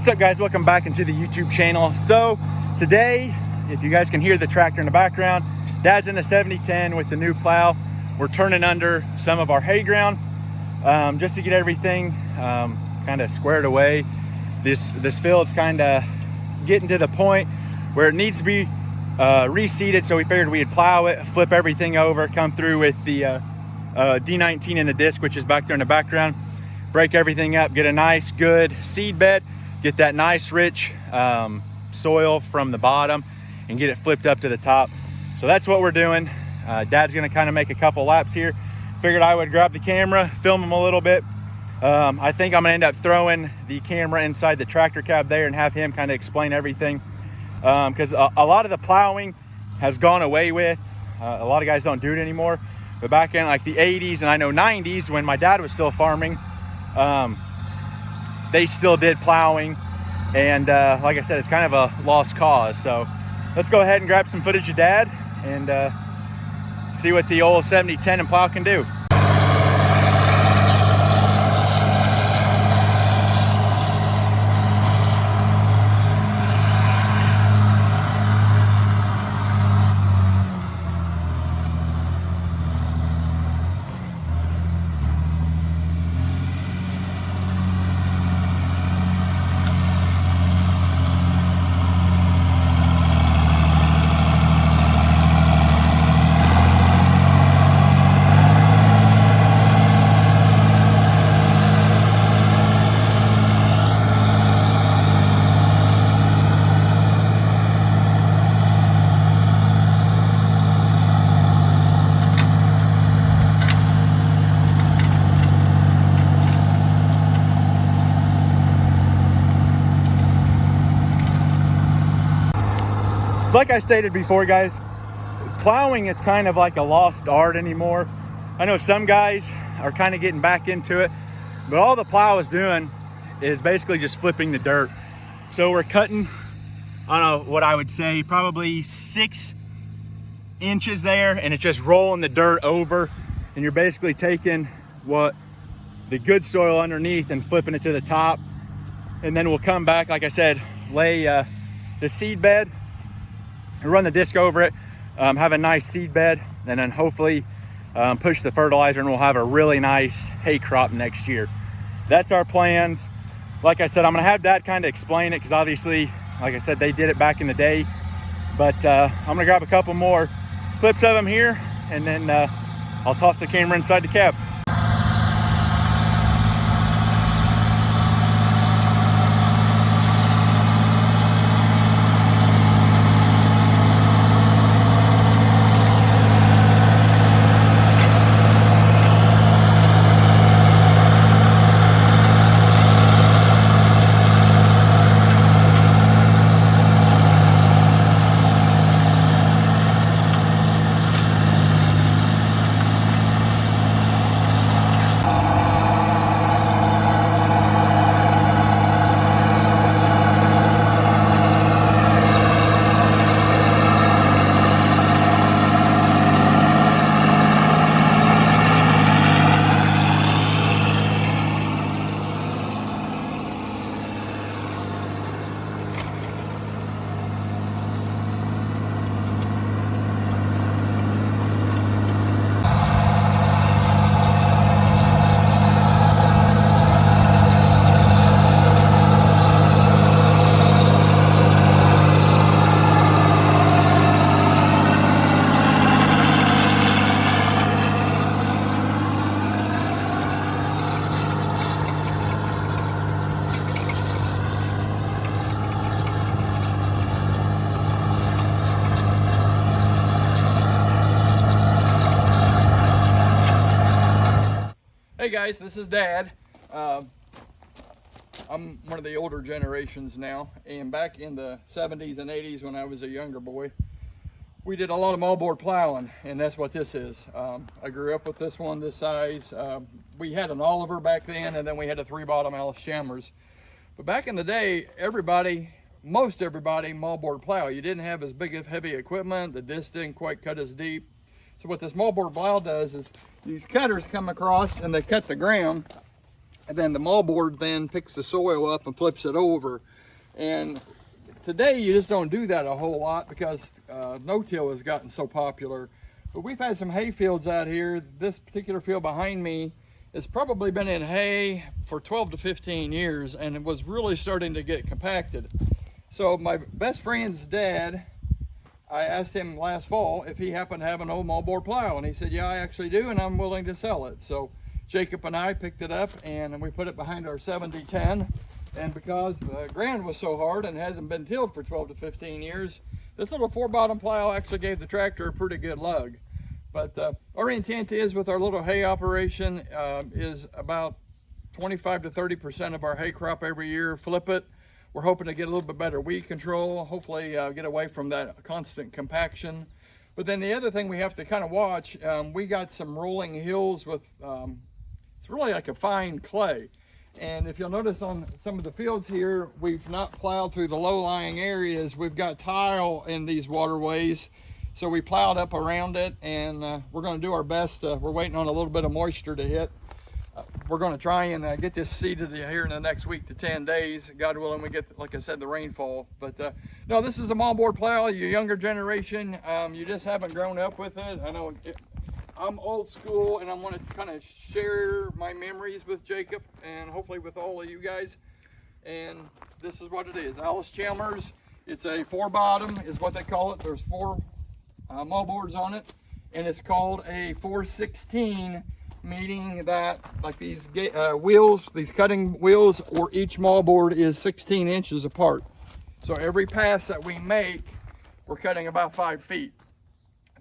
What's up, guys? Welcome back into the YouTube channel. So today, if you guys can hear the tractor in the background, Dad's in the 7010 with the new plow. We're turning under some of our hay ground just to get everything kind of squared away. This field's kind of getting to the point where it needs to be reseeded, so we figured we'd plow it, flip everything over, come through with the D19 in the disc, which is back there in the background, break everything up, get a nice good seed bed, get that nice rich soil from the bottom and get it flipped up to the top. So that's what we're doing. Dad's gonna kind of make a couple laps here. Figured I would grab the camera, film him a little bit. I think I'm gonna end up throwing the camera inside the tractor cab there and have him kind of explain everything, because a lot of the plowing has gone away with. A lot of guys don't do it anymore, but back in like the 80s and I know 90s when my dad was still farming, they still did plowing, and like I said, it's kind of a lost cause. So let's go ahead and grab some footage of Dad and see what the old 7010 and plow can do. Like I stated before, guys, plowing is kind of like a lost art anymore. I know some guys are kind of getting back into it, but all the plow is doing is basically just flipping the dirt. So we're cutting, I don't know what I would say, probably 6 inches there, and it's just rolling the dirt over, and you're basically taking what the good soil underneath and flipping it to the top. And then we'll come back, like I said, lay the seed bed, run the disc over it, have a nice seed bed, and then hopefully push the fertilizer, and we'll have a really nice hay crop next year. That's our plans. Like I said, I'm gonna have Dad kind of explain it, because obviously, like I said, they did it back in the day. But I'm gonna grab a couple more clips of them here, and then I'll toss the camera inside the cab. Hey guys, this is Dad. I'm one of the older generations now, and back in the 70s and 80s when I was a younger boy, we did a lot of moldboard plowing, and that's what this is. I grew up with this one, this size. We had an Oliver back then, and then we had a 3-bottom Allis Chalmers. But back in the day, most everybody moldboard plow. You didn't have as big of heavy equipment, the disc didn't quite cut as deep. So what this moldboard plow does is these cutters come across and they cut the ground, and then the moldboard then picks the soil up and flips it over. And today you just don't do that a whole lot because no-till has gotten so popular. But we've had some hay fields out here. This particular field behind me has probably been in hay for 12 to 15 years, and it was really starting to get compacted. So my best friend's dad, I asked him last fall if he happened to have an old moldboard plow, and he said, yeah, I actually do, and I'm willing to sell it. So Jacob and I picked it up, and we put it behind our 7010. And because the ground was so hard and hasn't been tilled for 12 to 15 years, this little 4-bottom plow actually gave the tractor a pretty good lug. But our intent is, with our little hay operation, is about 25 to 30% of our hay crop every year, flip it. We're hoping to get a little bit better weed control, hopefully get away from that constant compaction. But then the other thing we have to kind of watch, we got some rolling hills with, it's really like a fine clay. And if you'll notice on some of the fields here, we've not plowed through the low-lying areas. We've got tile in these waterways. So we plowed up around it, and we're going to do our best. We're waiting on a little bit of moisture to hit. We're going to try and get this seeded here in the next week to 10 days. God willing, we get, like I said, the rainfall. But no, this is a moldboard plow. Your younger generation, you just haven't grown up with it. I know I'm old school, and I want to kind of share my memories with Jacob and hopefully with all of you guys. And this is what it is. Allis Chalmers. It's a 4-bottom is what they call it. There's 4 moldboards on it, and it's called a 416, meaning that like these wheels, these cutting wheels, or each moldboard is 16 inches apart. So every pass that we make, we're cutting about 5 feet.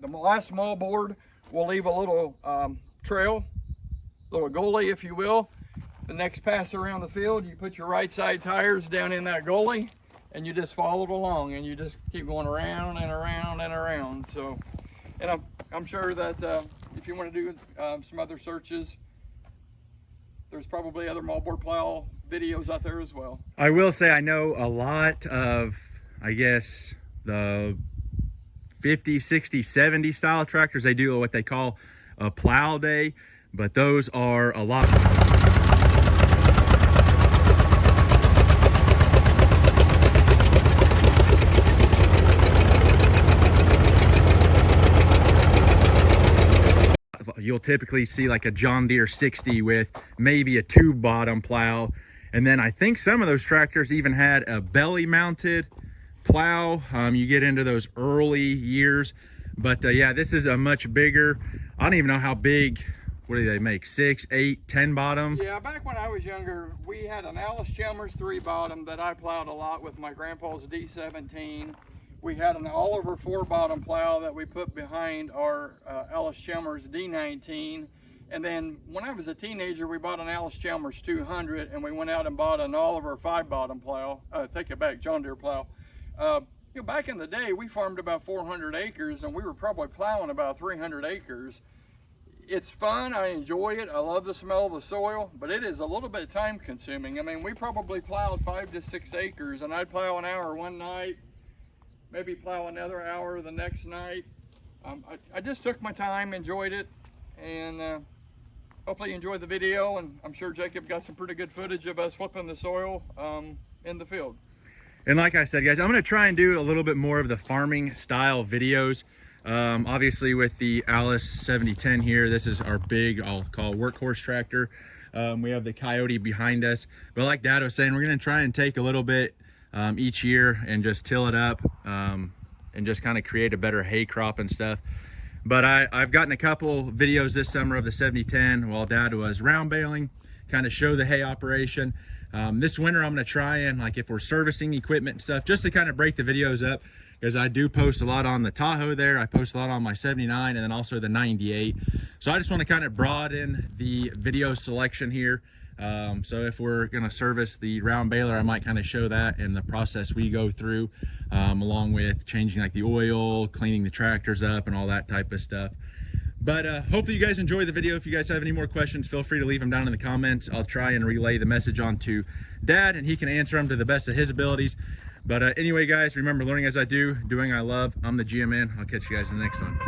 The last moldboard will leave a little trail, little gully, if you will. The next pass around the field, you put your right side tires down in that gully, and you just follow it along, and you just keep going around and around and around. So, and I'm sure that if you want to do some other searches, there's probably other moldboard plow videos out there as well. I will say I know a lot of, I guess, the 50, 60, 70 style tractors. They do what they call a plow day, but those are a lot. You'll typically see like a John Deere 60 with maybe a 2-bottom plow. And then I think some of those tractors even had a belly mounted plow. You get into those early years. But yeah, this is a much bigger, I don't even know how big, what do they make, 6, 8, 10 bottom? Yeah, back when I was younger, we had an Allis Chalmers 3-bottom that I plowed a lot with my grandpa's D17. We had an Oliver 4-bottom plow that we put behind our Allis Chalmers D19. And then when I was a teenager, we bought an Allis Chalmers 200, and we went out and bought an Oliver 5-bottom plow, take it back, John Deere plow. You know, back in the day, we farmed about 400 acres, and we were probably plowing about 300 acres. It's fun, I enjoy it, I love the smell of the soil, but it is a little bit time consuming. I mean, we probably plowed 5 to 6 acres, and I'd plow an hour one night, maybe plow another hour the next night. I just took my time, enjoyed it, and hopefully you enjoyed the video, and I'm sure Jacob got some pretty good footage of us flipping the soil in the field. And like I said, guys, I'm going to try and do a little bit more of the farming style videos. Obviously with the Allis 7010 here, this is our big, I'll call workhorse tractor. We have the Coyote behind us, but like Dad was saying, we're going to try and take a little bit each year and just till it up and just kind of create a better hay crop and stuff. But I've gotten a couple videos this summer of the 7010 while Dad was round baling, kind of show the hay operation. This winter I'm going to try and, like, if we're servicing equipment and stuff, just to kind of break the videos up, because I do post a lot on the Tahoe there. I post a lot on my 79 and then also the 98. So I just want to kind of broaden the video selection here. So if we're going to service the round baler, I might kind of show that and the process we go through, along with changing like the oil, cleaning the tractors up and all that type of stuff. But hopefully you guys enjoy the video. If you guys have any more questions, feel free to leave them down in the comments. I'll try and relay the message on to Dad, and he can answer them to the best of his abilities. But anyway, guys, remember, learning as I do, doing I love. I'm the GM man. I'll catch you guys in the next one.